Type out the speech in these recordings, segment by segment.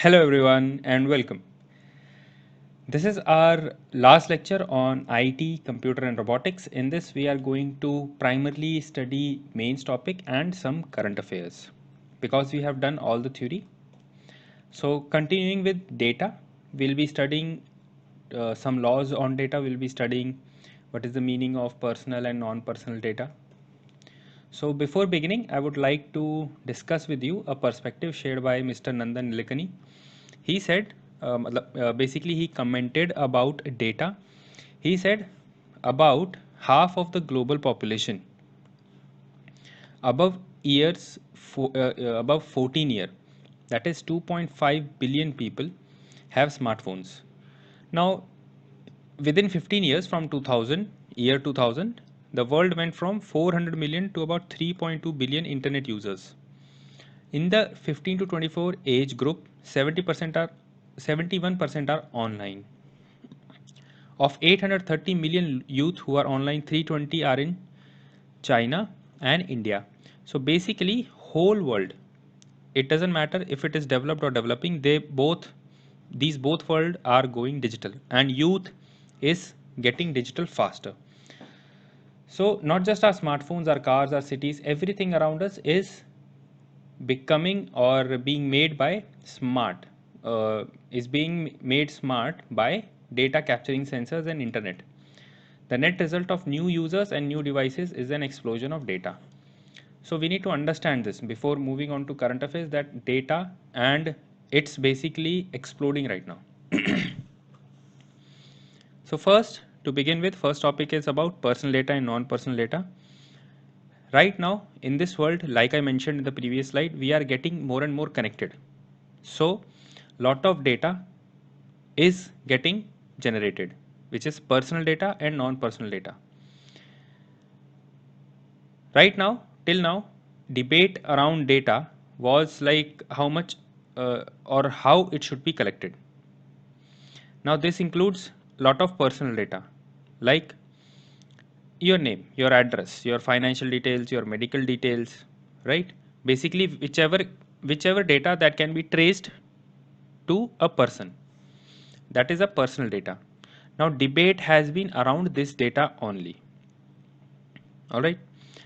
Hello everyone and welcome. This is our last lecture on IT, computer and robotics. In this we are going to primarily study mains topic and some current affairs because we have done all the theory. So continuing with data, we'll be studying some laws on data. We'll be studying what is the meaning of personal and non-personal data. So before beginning, I would like to discuss with you a perspective shared by Mr. Nandan Nilekani. He said, basically he commented about data. He said about half of the global population above above 14 year, that is 2.5 billion people have smartphones. Now within 15 years from 2000 year 2000, the world went from 400 million to about 3.2 billion internet users. In the 15 to 24 age group, 71% are online. Of 830 million youth who are online, 320 are in China and India. So basically, whole world. It doesn't matter if it is developed or developing. These both world are going digital, and youth is getting digital faster. So not just our smartphones, our cars, our cities, everything around us is becoming or being made by smart is being made smart by data capturing sensors and internet. The net result of new users and new devices is an explosion of data. So we need to understand this before moving on to current affairs, that data and it's basically exploding right now. So first, to begin with, first topic is about personal data and non-personal data. Right now in this world, like I mentioned in the previous slide, we are getting more and more connected. So lot of data is getting generated, which is personal data and non-personal data. Right now, till now, debate around data was like how much or how it should be collected. Now this includes lot of personal data like your name, your address, your financial details, your medical details, right? Basically whichever data that can be traced to a person, that is a personal data. Now debate has been around this data only. All right.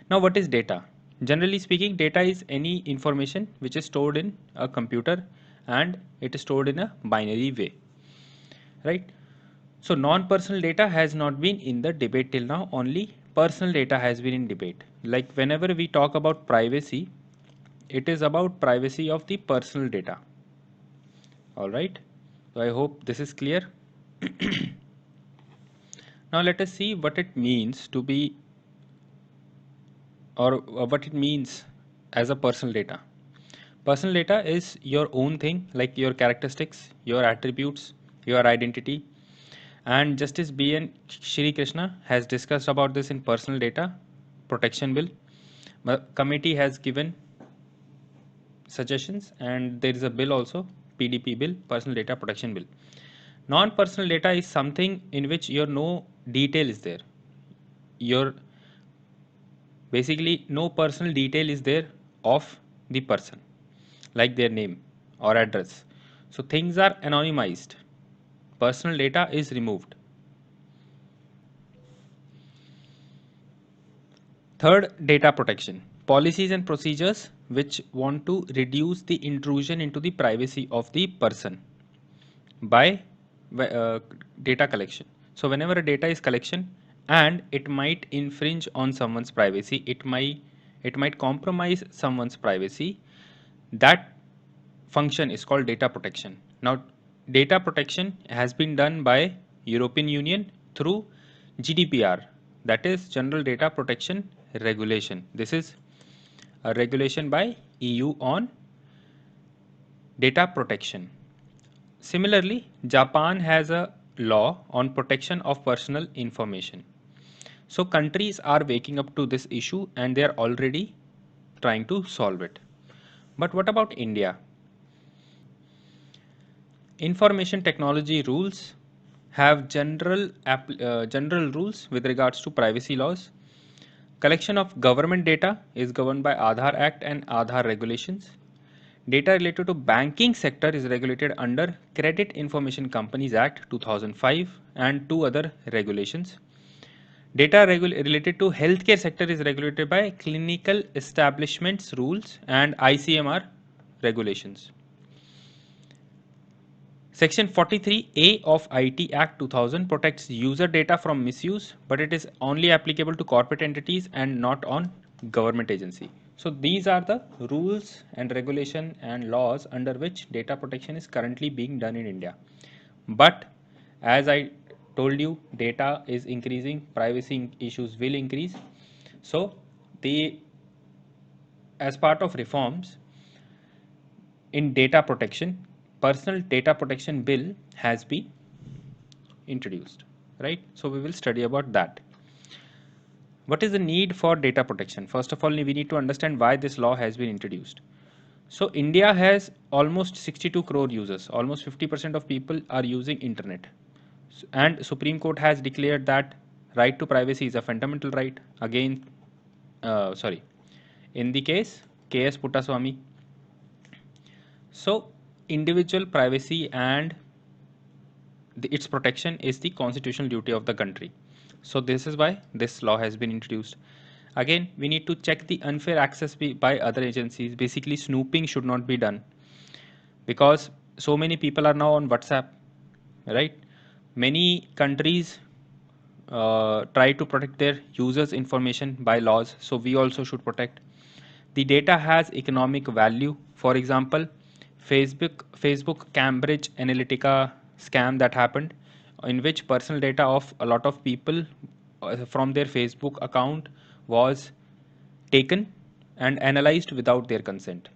Now what is data? Generally speaking, data is any information which is stored in a computer and it is stored in a binary way, right? So non-personal data has not been in the debate till now, only personal data has been in debate. Like whenever we talk about privacy, it is about privacy of the personal data. All right. So I hope this is clear. Now let us see what it means to be or what it means as a personal data. Personal data is your own thing, like your characteristics, your attributes, your identity. And Justice B.N. Shri Krishna has discussed about this in Personal Data Protection Bill. The committee has given suggestions, and there is a bill also, PDP bill, Personal Data Protection Bill. Non-personal data is something in which your no detail is there. Your basically no personal detail is there of the person, like their name or address. So things are anonymized. Personal data is removed. Third, data protection. Policies and procedures which want to reduce the intrusion into the privacy of the person by uh, data collection. So whenever a data is collection and it might infringe on someone's privacy, it might compromise someone's privacy, that function is called data protection. Now data protection has been done by European Union through GDPR, that is General Data Protection Regulation. This is a regulation by EU on data protection. Similarly, Japan has a law on protection of personal information. So countries are waking up to this issue and they are already trying to solve it. But what about India? Information technology rules have general rules with regards to privacy laws. Collection of government data is governed by Aadhaar Act and Aadhaar regulations. Data related to banking sector is regulated under Credit Information Companies Act 2005 and two other regulations. Data related to healthcare sector is regulated by Clinical Establishments Rules and ICMR regulations. Section 43A of IT Act 2000 protects user data from misuse, but it is only applicable to corporate entities and not on government agency. So these are the rules and regulation and laws under which data protection is currently being done in India. But as I told you, data is increasing, privacy issues will increase. So as part of reforms in data protection, personal data protection bill has been introduced, right? So we will study about that. What is the need for data protection? First of all, we need to understand why this law has been introduced. So India has almost 62 crore users. Almost 50% of people are using internet. And Supreme Court has declared that right to privacy is a fundamental right. Again, in the case KS Puttaswamy. So individual privacy and its protection is the constitutional duty of the country. So this is why this law has been introduced. Again, we need to check the unfair access by other agencies. Basically, snooping should not be done because so many people are now on WhatsApp, right? Many countries try to protect their users' information by laws, so we also should protect. The data has economic value. For example, Facebook Cambridge Analytica scam that happened, in which personal data of a lot of people from their Facebook account was taken and analyzed without their consent.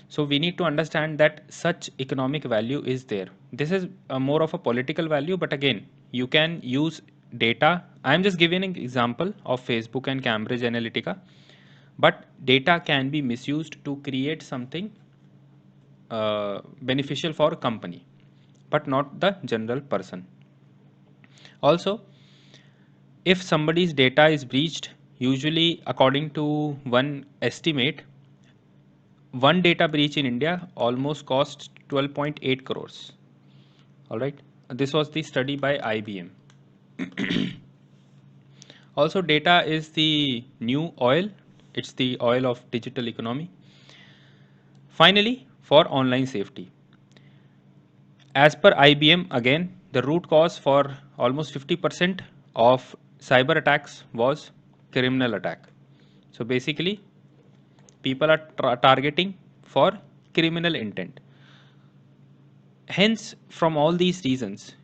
So we need to understand that such economic value is there. This is more of a political value, but again, you can use data. I'm just giving an example of Facebook and Cambridge Analytica, but data can be misused to create something beneficial for a company, but not the general person. Also, if somebody's data is breached, usually according to one estimate, one data breach in India almost costs 12.8 crores. All right. This was the study by IBM. Also, data is the new oil. It's the oil of digital economy. Finally, for online safety. As per IBM, again, the root cause for almost 50% of cyber attacks was criminal attack. So basically, people are targeting for criminal intent. Hence, from all these reasons,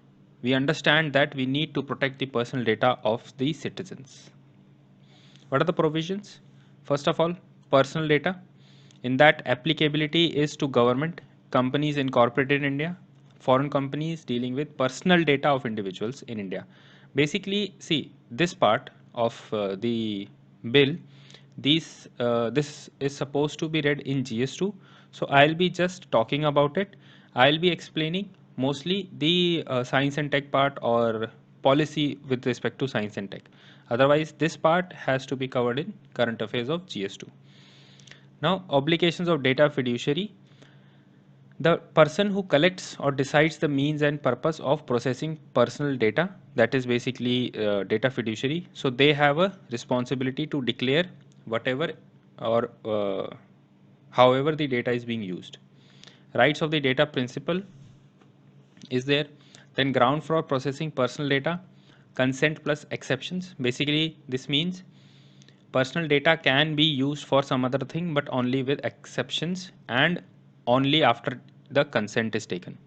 we understand that we need to protect the personal data of the citizens. What are the provisions? First of all, personal data. In that, applicability is to government, companies incorporated in India, foreign companies dealing with personal data of individuals in India. Basically, see, this part of the bill, this is supposed to be read in GS2. So I'll be just talking about it. I'll be explaining mostly the science and tech part or policy with respect to science and tech. Otherwise, this part has to be covered in current affairs of GS2. Now, obligations of data fiduciary. The person who collects or decides the means and purpose of processing personal data, that is basically data fiduciary. So they have a responsibility to declare whatever or however the data is being used. Rights of the data principle is there. Then ground for processing personal data, consent plus exceptions. Basically, this means personal data can be used for some other thing, but only with exceptions and only after the consent is taken.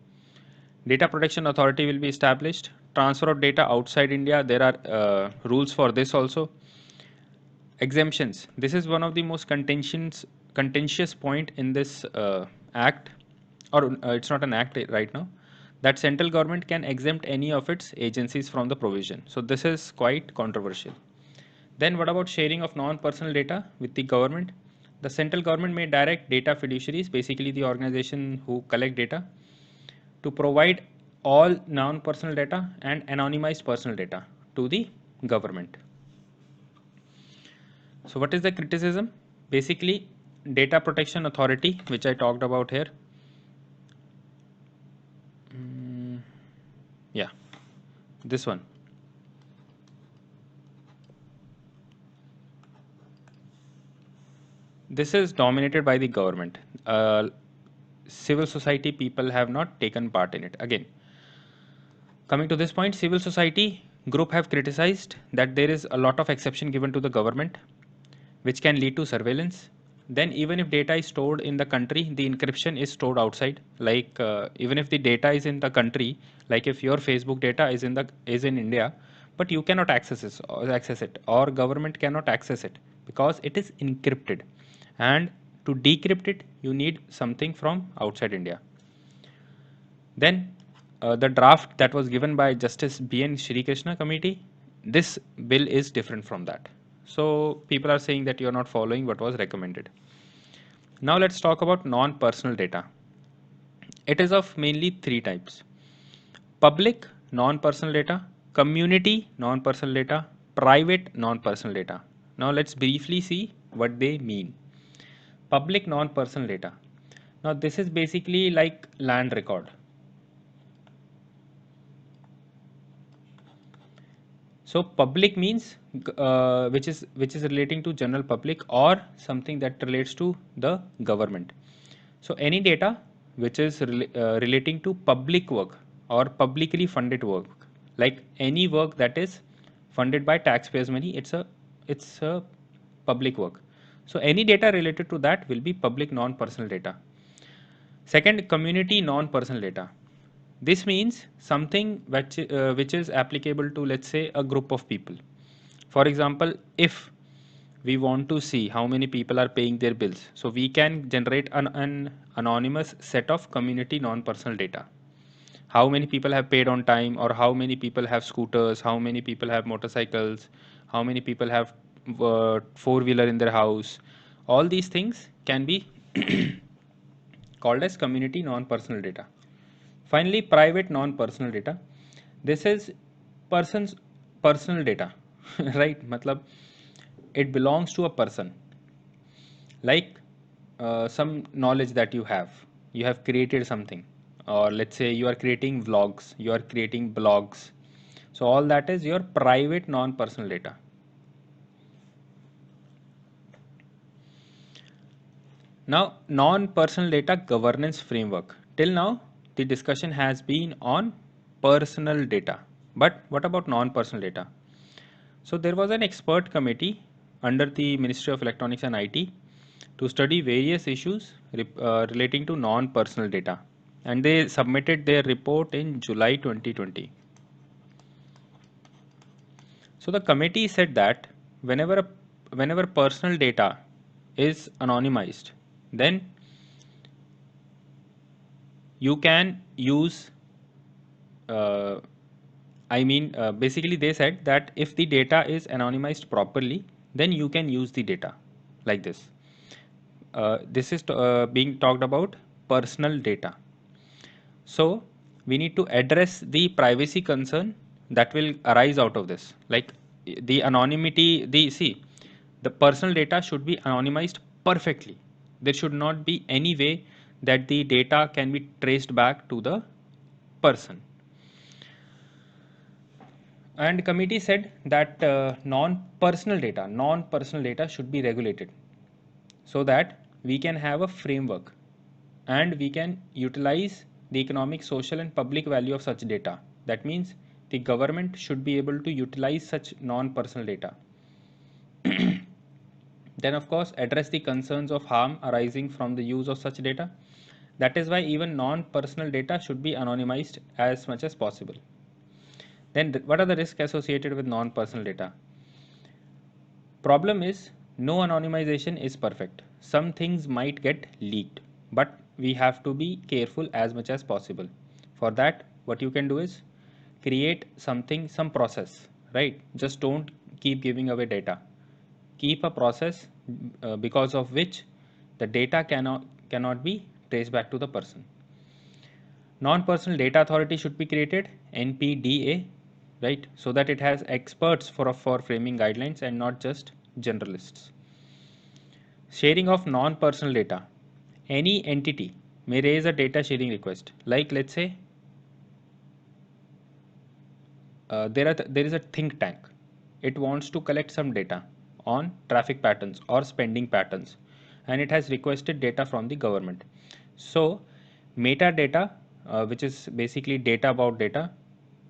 Data protection authority will be established. Transfer of data outside India, there are rules for this also. Exemptions. This is one of the most contentious point in this act, or it's not an act right now, that central government can exempt any of its agencies from the provision. So this is quite controversial. Then what about sharing of non-personal data with the government? The central government may direct data fiduciaries, basically the organization who collect data, to provide all non-personal data and anonymized personal data to the government. So what is the criticism? Basically, data protection authority, which I talked about here. Yeah, this one. This is dominated by the government. Civil society people have not taken part in it. Again, coming to this point, civil society group have criticized that there is a lot of exception given to the government, which can lead to surveillance. Then even if data is stored in the country, the encryption is stored outside. Like even if the data is in the country, like if your Facebook data is in India, but you cannot access it, or government cannot access it because it is encrypted. And to decrypt it, you need something from outside India. Then the draft that was given by Justice B.N. Shri Krishna committee, this bill is different from that. So people are saying that you are not following what was recommended. Now let's talk about non-personal data. It is of mainly three types: public non-personal data, community non-personal data, private non-personal data. Now let's briefly see what they mean. Public non-personal data. Now this is basically like land record. So public means which is relating to general public or something that relates to the government. So any data which is relating to public work or publicly funded work, like any work that is funded by taxpayers' money, it's a public work. So any data related to that will be public non-personal data. Second, community non-personal data. This means something which is applicable to, let's say, a group of people. For example, if we want to see how many people are paying their bills, so we can generate an anonymous set of community non-personal data. How many people have paid on time, or how many people have scooters, how many people have motorcycles, how many people have four-wheeler in their house. All these things can be called as community non-personal data. Finally, private non-personal data. This is person's personal data, right? Matlab, it belongs to a person. Like some knowledge that you have created something, or let's say you are creating vlogs, you are creating blogs. So all that is your private non-personal data. Now, non-personal data governance framework. Till now, the discussion has been on personal data. But what about non-personal data? So there was an expert committee under the Ministry of Electronics and IT to study various issues relating to non-personal data. And they submitted their report in July 2020. So the committee said that whenever personal data is anonymized, then you can use basically they said that if the data is anonymized properly, then you can use the data like this. This is being talked about personal data. So we need to address the privacy concern that will arise out of this. Like the anonymity, the personal data should be anonymized perfectly. There should not be any way that the data can be traced back to the person. And committee said that non-personal data should be regulated so that we can have a framework and we can utilize the economic, social and public value of such data. That means the government should be able to utilize such non-personal data. Then of course address the concerns of harm arising from the use of such data. That is why even non-personal data should be anonymized as much as possible. Then what are the risks associated with non-personal data? Problem is no anonymization is perfect. Some things might get leaked, but we have to be careful as much as possible. For that, what you can do is create some process, right? Just don't keep giving away data. Keep a process because of which the data cannot be traced back to the person. Non-personal data authority should be created, NPDA, right? So that it has experts for framing guidelines and not just generalists. Sharing of non-personal data. Any entity may raise a data sharing request. Like let's say there is a think tank. It wants to collect some data on traffic patterns or spending patterns, and it has requested data from the government. So metadata, which is basically data about data,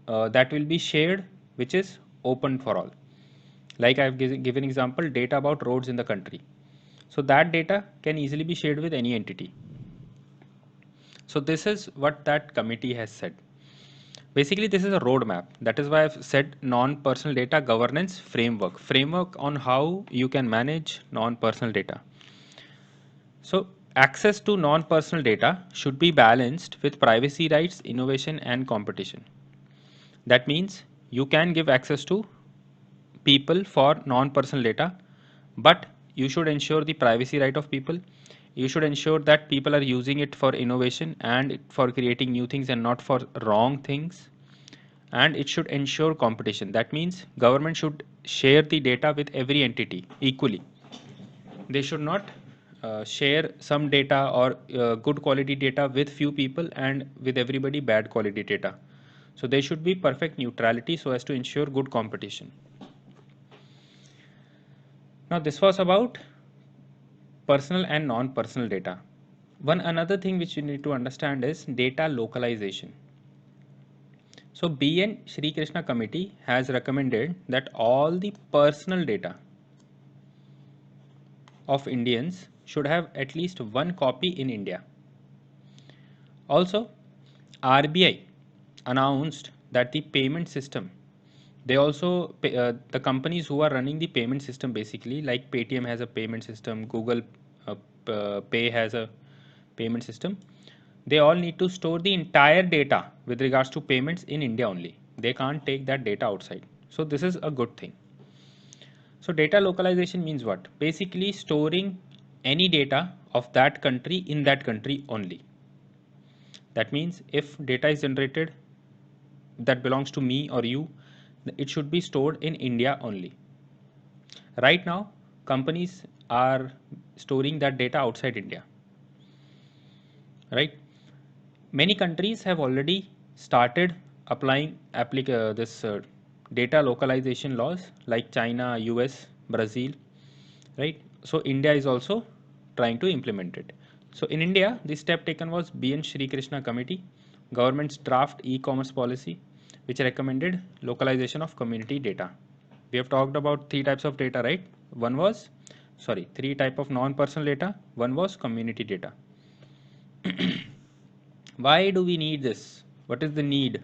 that will be shared, which is open for all. Like I've given example, data about roads in the country. So that data can easily be shared with any entity. So this is what that committee has said. Basically, this is a roadmap. That is why I've said non-personal data governance framework. Framework on how you can manage non-personal data. So access to non-personal data should be balanced with privacy rights, innovation, and competition. That means you can give access to people for non-personal data, but you should ensure the privacy right of people. You should ensure that people are using it for innovation and for creating new things and not for wrong things. And it should ensure competition. That means government should share the data with every entity equally. They should not share some data or good quality data with few people and with everybody bad quality data. So there should be perfect neutrality so as to ensure good competition. Now this was about personal and non-personal data. One another thing which you need to understand is data localization. So BN Shri Krishna committee has recommended that all the personal data of Indians should have at least one copy in India. Also, RBI announced that the payment system, they also the companies who are running the payment system, basically like Paytm has a payment system, Google Pay has a payment system, they all need to store the entire data with regards to payments in India only. They can't take that data outside. So this is a good thing. So data localization means what? Basically storing any data of that country in that country only. That means if data is generated that belongs to me or you, it should be stored in India only. Right now, companies are storing that data outside India. Right? Many countries have already started applying this data localization laws like China, US, Brazil, right? So India is also trying to implement it. So in India, the step taken was BN Shri Krishna committee, government's draft e-commerce policy, which recommended localization of community data. We have talked about three types of data, right? Three type of non-personal data. One was community data. Why do we need this? What is the need?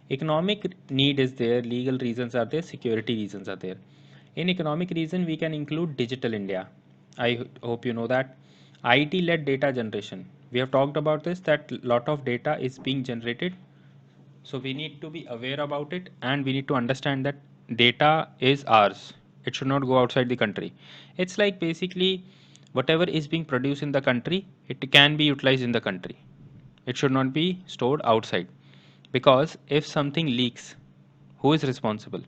Economic need is there, legal reasons are there, security reasons are there. In economic reason, we can include digital India. I hope you know that. IT-led data generation. We have talked about this, that lot of data is being generated. So we need to be aware about it and we need to understand that data is ours. It should not go outside the country. It's like basically whatever is being produced in the country, it can be utilized in the country. It should not be stored outside. Because if something leaks, who is responsible?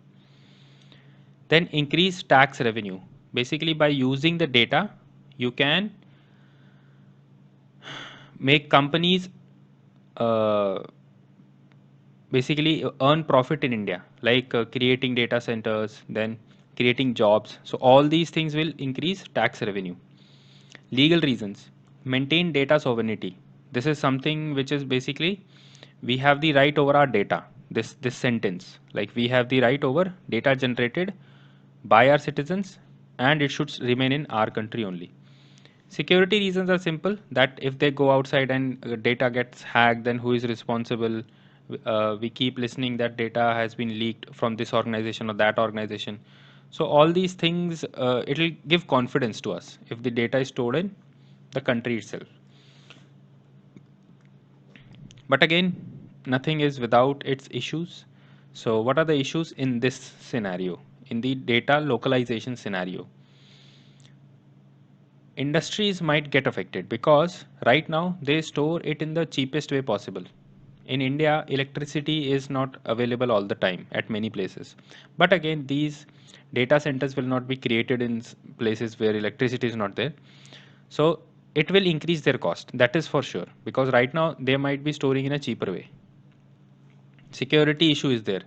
Then increase tax revenue. Basically, by using the data, you can make companies uh, basically earn profit in India, like creating data centers, then creating jobs. So all these things will increase tax revenue. Legal reasons. Maintain data sovereignty. This is something which is basically we have the right over our data. This sentence, like we have the right over data generated by our citizens and it should remain in our country only. Security reasons are simple, that if they go outside and data gets hacked, then who is responsible? We keep listening that data has been leaked from this organization or that organization. So all these things, it will give confidence to us if the data is stored in the country itself. But again, nothing is without its issues. So what are the issues in this scenario, in the data localization scenario? Industries might get affected because right now they store it in the cheapest way possible, In India, electricity is not available all the time at many places. But again, these data centers will not be created in places where electricity is not there. So it will increase their cost. That is for sure. Because right now they might be storing in a cheaper way. Security issue is there.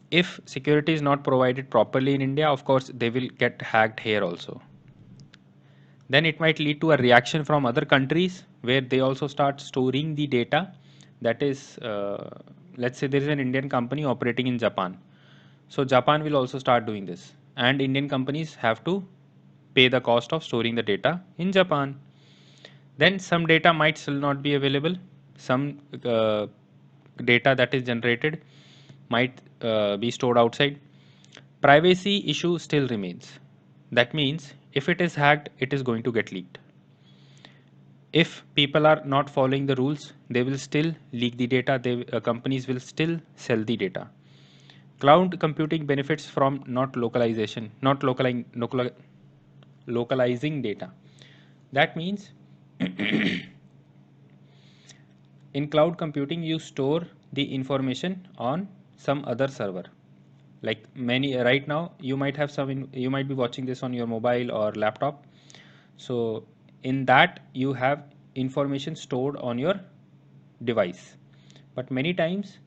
If security is not provided properly in India, of course, they will get hacked here also. Then it might lead to a reaction from other countries where they also start storing the data. That is, let's say there is an Indian company operating in Japan. So Japan will also start doing this, and Indian companies have to pay the cost of storing the data in Japan. Then some data might still not be available. Some data that is generated might be stored outside. Privacy issue still remains. That means if it is hacked, it is going to get leaked. If people are not following the rules, they will still leak the data. Companies will still sell the data. Cloud computing benefits from not localization, not localizing data. That means in cloud computing, you store the information on some other server. Like many right now, you might have you might be watching this on your mobile or laptop. So in that you have information stored on your device. But many times,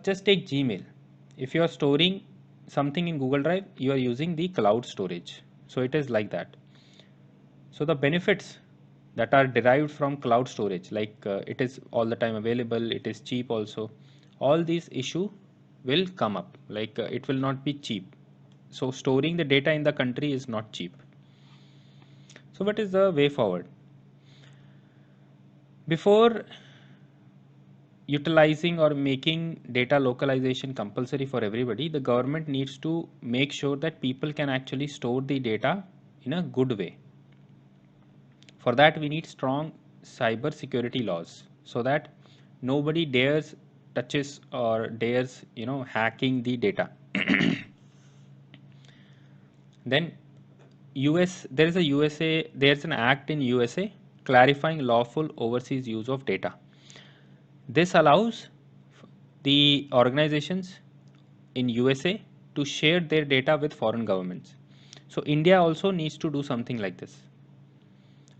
just take Gmail. If you are storing something in Google Drive, you are using the cloud storage. So it is like that. So the benefits that are derived from cloud storage, like it is all the time available, it is cheap also. All these issue will come up. Like it will not be cheap. So storing the data in the country is not cheap. So what is the way forward? Before utilizing or making data localization compulsory for everybody, the government needs to make sure that people can actually store the data in a good way. For that, we need strong cyber security laws so that nobody dares touches or dares, hacking the data. Then there is a USA, there's an act in USA clarifying lawful overseas use of data. This allows the organizations in USA to share their data with foreign governments. So India also needs to do something like this.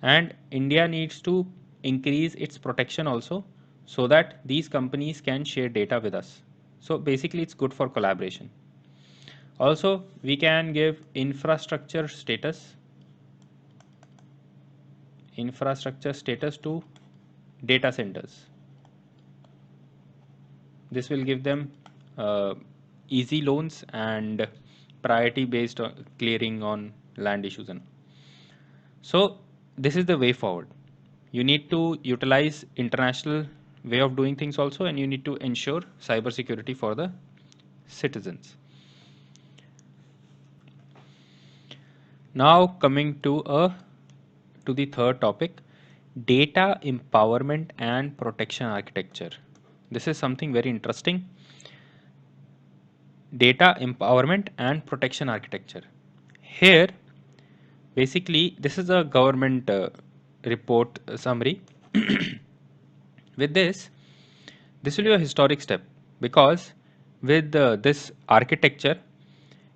And India needs to increase its protection also so that these companies can share data with us. So basically it's good for collaboration. Also, we can give infrastructure status to data centers. This will give them easy loans and priority based on clearing on land issues. And so this is the way forward. You need to utilize international way of doing things also, and you need to ensure cybersecurity for the citizens. Now coming to the third topic, data empowerment and protection architecture. This is something very interesting. Data empowerment and protection architecture. Here, basically, this is a government report summary. With this will be a historic step because with this architecture,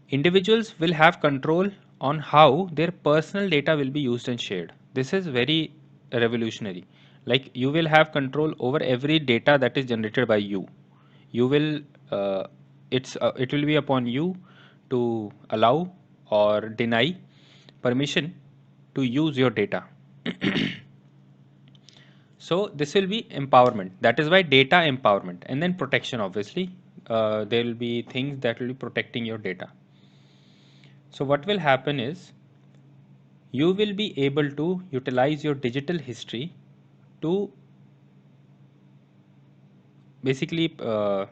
individuals will have control on how their personal data will be used and shared. This is very revolutionary. Like you will have control over every data that is generated by you. You will it will be upon you to allow or deny permission to use your data. So this will be empowerment. That is why data empowerment, and then protection. Obviously, there will be things that will be protecting your data. So what will happen is you will be able to utilize your digital history to basically to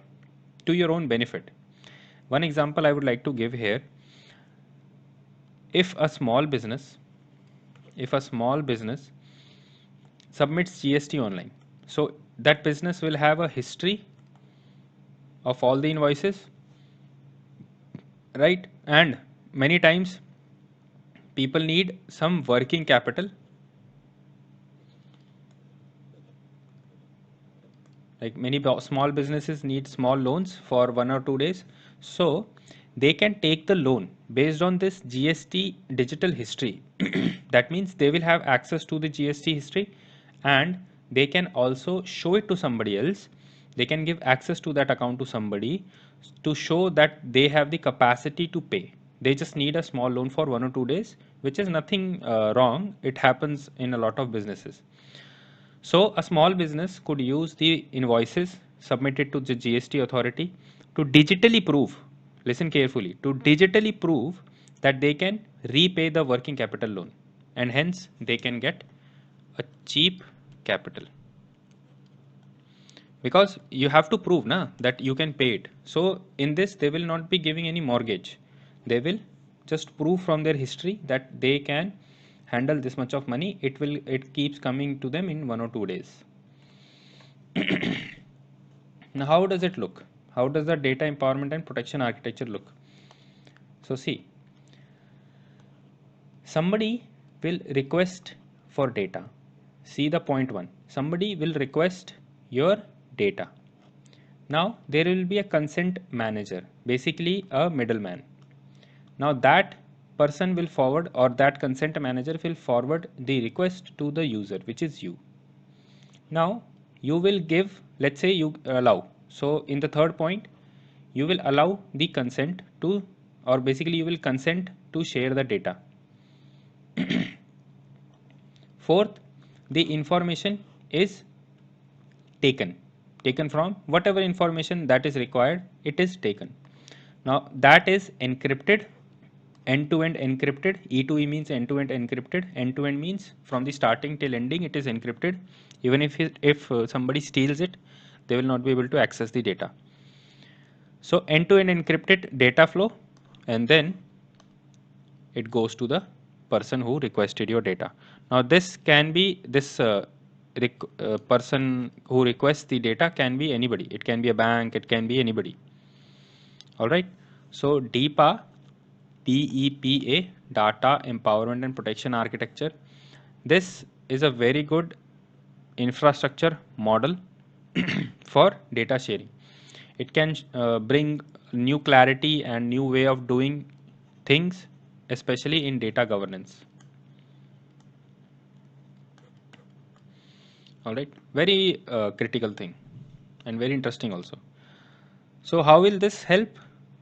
your own benefit. One example I would like to give here: if a small business, submits GST online, so that business will have a history of all the invoices, right? And many times people need some working capital Like many small businesses need small loans for 1 or 2 days. So they can take the loan based on this GST digital history. That means they will have access to the GST history, and they can also show it to somebody else. They can give access to that account to somebody to show that they have the capacity to pay. They just need a small loan for 1 or 2 days, which is nothing wrong. It happens in a lot of businesses. So a small business could use the invoices submitted to the GST authority to digitally prove, listen carefully, to digitally prove that they can repay the working capital loan, and hence they can get a cheap capital. Because you have to prove that you can pay it. So in this they will not be giving any mortgage. They will just prove from their history that they can handle this much of money. It keeps coming to them in 1 or 2 days. Now how does it look? How does the data empowerment and protection architecture look? So see, somebody will request for data. See the point one. Somebody will request your data. Now there will be a consent manager, basically a middleman. Now that person will forward, or that consent manager will forward the request to the user, which is you. Now you will give, let's say you allow. So in the third point, you will allow the consent to, or basically you will consent to share the data. Fourth, the information is taken from whatever information that is required, it is taken. Now that is encrypted, end-to-end encrypted. E2E means end-to-end encrypted. End-to-end means from the starting till ending it is encrypted. Even if somebody steals it, they will not be able to access the data. So end-to-end encrypted data flow, and then it goes to the person who requested your data. Now this can be this person who requests the data can be anybody. It can be a bank, it can be anybody. All right. So DEPA, DEPA, Data Empowerment and Protection Architecture. This is a very good infrastructure model for data sharing. It can bring new clarity and new way of doing things, especially in data governance. All right, very critical thing and very interesting also. So how will this help?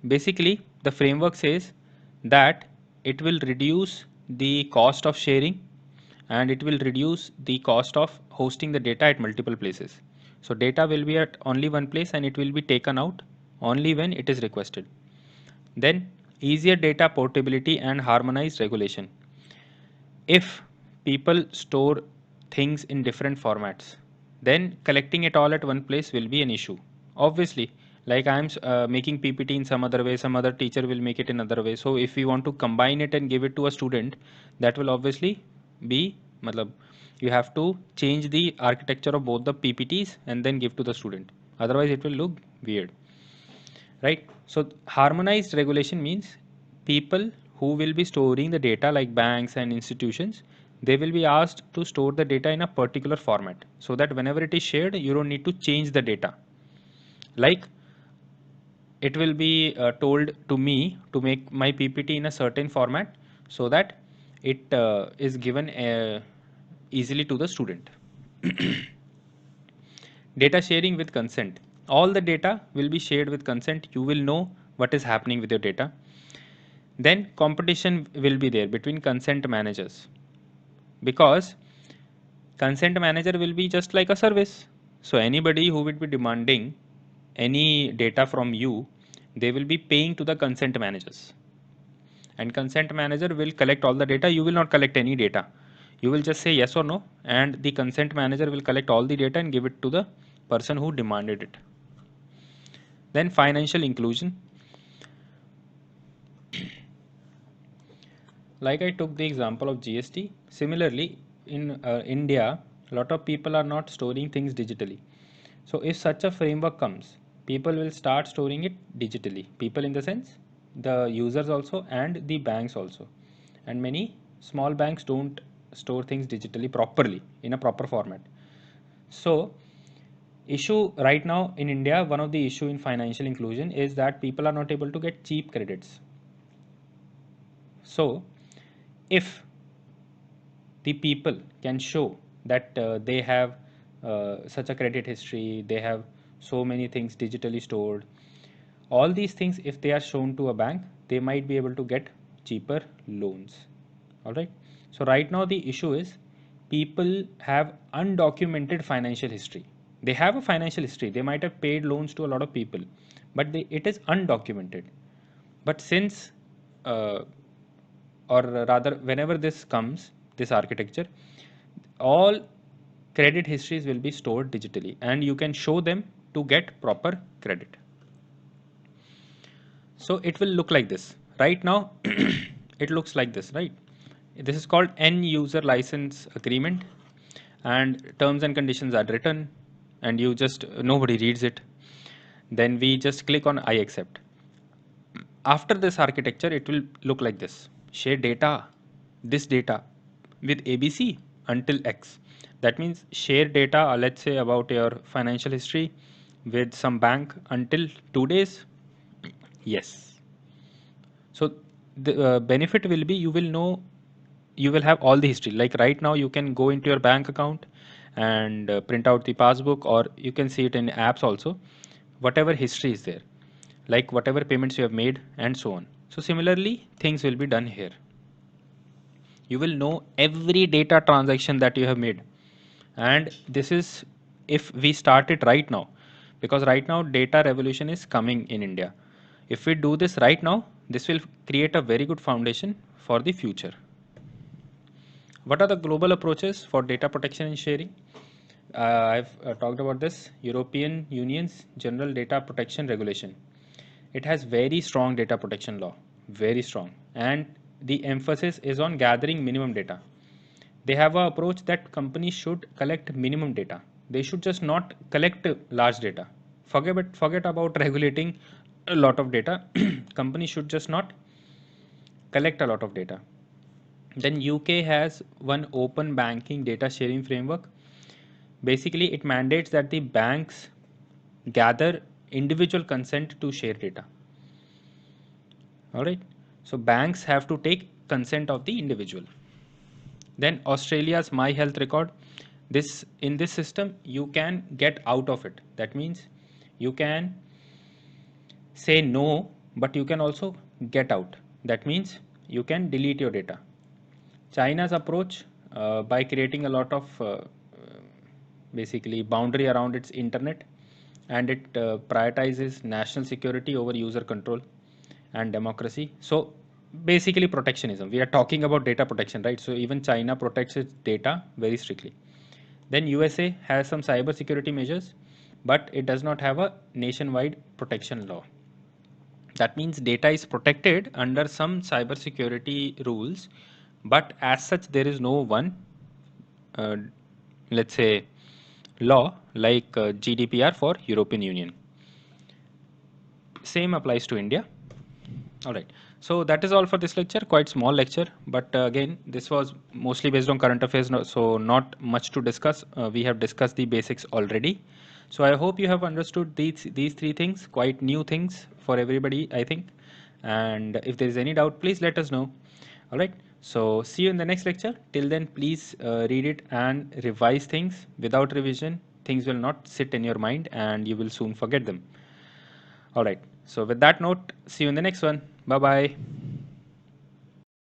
Basically, the framework says that it will reduce the cost of sharing, and it will reduce the cost of hosting the data at multiple places. So data will be at only one place and it will be taken out only when it is requested. Then easier data portability and harmonized regulation. If people store things in different formats, then collecting it all at one place will be an issue. Obviously, like I am making PPT in some other way, some other teacher will make it in another way. So if we want to combine it and give it to a student, that will obviously be, matlab, you have to change the architecture of both the PPTs and then give to the student. Otherwise, it will look weird, right? So harmonized regulation means people who will be storing the data, like banks and institutions, they will be asked to store the data in a particular format, so that whenever it is shared, you don't need to change the data. Like it will be told to me to make my PPT in a certain format, so that it is given easily to the student. Data sharing with consent. All the data will be shared with consent. You will know what is happening with your data. Then competition will be there between consent managers, because consent manager will be just like a service. So anybody who will be demanding any data from you, they will be paying to the consent managers. And consent manager will collect all the data. You will not collect any data. You will just say yes or no, and the consent manager will collect all the data and give it to the person who demanded it. Then financial inclusion. Like I took the example of GST, similarly in India, a lot of people are not storing things digitally. So if such a framework comes, people will start storing it digitally. People in the sense, the users also and the banks also. And many small banks don't store things digitally properly in a proper format. So Issue right now in India, one of the issue in financial inclusion is that people are not able to get cheap credits. So if the people can show that they have such a credit history, they have so many things digitally stored, all these things, if they are shown to a bank, they might be able to get cheaper loans. All right. So right now the issue is people have undocumented financial history. They have a financial history. They might have paid loans to a lot of people, but it is undocumented. But since uh, or rather whenever this comes, this architecture, all credit histories will be stored digitally and you can show them to get proper credit. So it will look like this right now. It looks like this, right? This is called end user license agreement, and terms and conditions are written, and you just nobody reads it. Then we just click on I accept. After this architecture, it will look like this: share data, this data with ABC until X. That means share data, let's say about your financial history with some bank until 2 days. Yes. So the benefit will be you will know, you will have all the history. Like right now, you can go into your bank account and print out the passbook, or you can see it in apps also. Whatever history is there, like whatever payments you have made, and so on. So similarly, things will be done here. You will know every data transaction that you have made, and this is if we start it right now, because right now data revolution is coming in India. If we do this right now, this will create a very good foundation for the future. What are the global approaches for data protection and sharing? I've talked about this European Union's General Data Protection Regulation. It has very strong data protection law, very strong, and the emphasis is on gathering minimum data. They have an approach that companies should collect minimum data. They should just not collect large data. Forget about regulating a lot of data. Companies should just not collect a lot of data. Then UK has one open banking data sharing framework. Basically, it mandates that the banks gather individual consent to share data. All right. So banks have to take consent of the individual. Then Australia's My Health Record. This in this system you can get out of it. That means you can say no, but you can also get out. That means you can delete your data. China's approach by creating a lot of basically boundary around its internet, and it prioritizes national security over user control and democracy. So basically protectionism. We are talking about data protection, right? So even China protects its data very strictly. Then USA has some cyber security measures, but it does not have a nationwide protection law. That means data is protected under some cyber security rules, but as such there is no one uh, let's say law like GDPR for European Union. Same applies to India. All right. So that is all for this lecture. Quite small lecture, but again, this was mostly based on current affairs, so not much to discuss. We have discussed the basics already. So I hope you have understood these three things, quite new things for everybody, I think. And if there is any doubt, please let us know. All right. So see you in the next lecture. Till then, please read it and revise things. Without revision, things will not sit in your mind, and you will soon forget them. All right. So with that note, see you in the next one. Bye bye.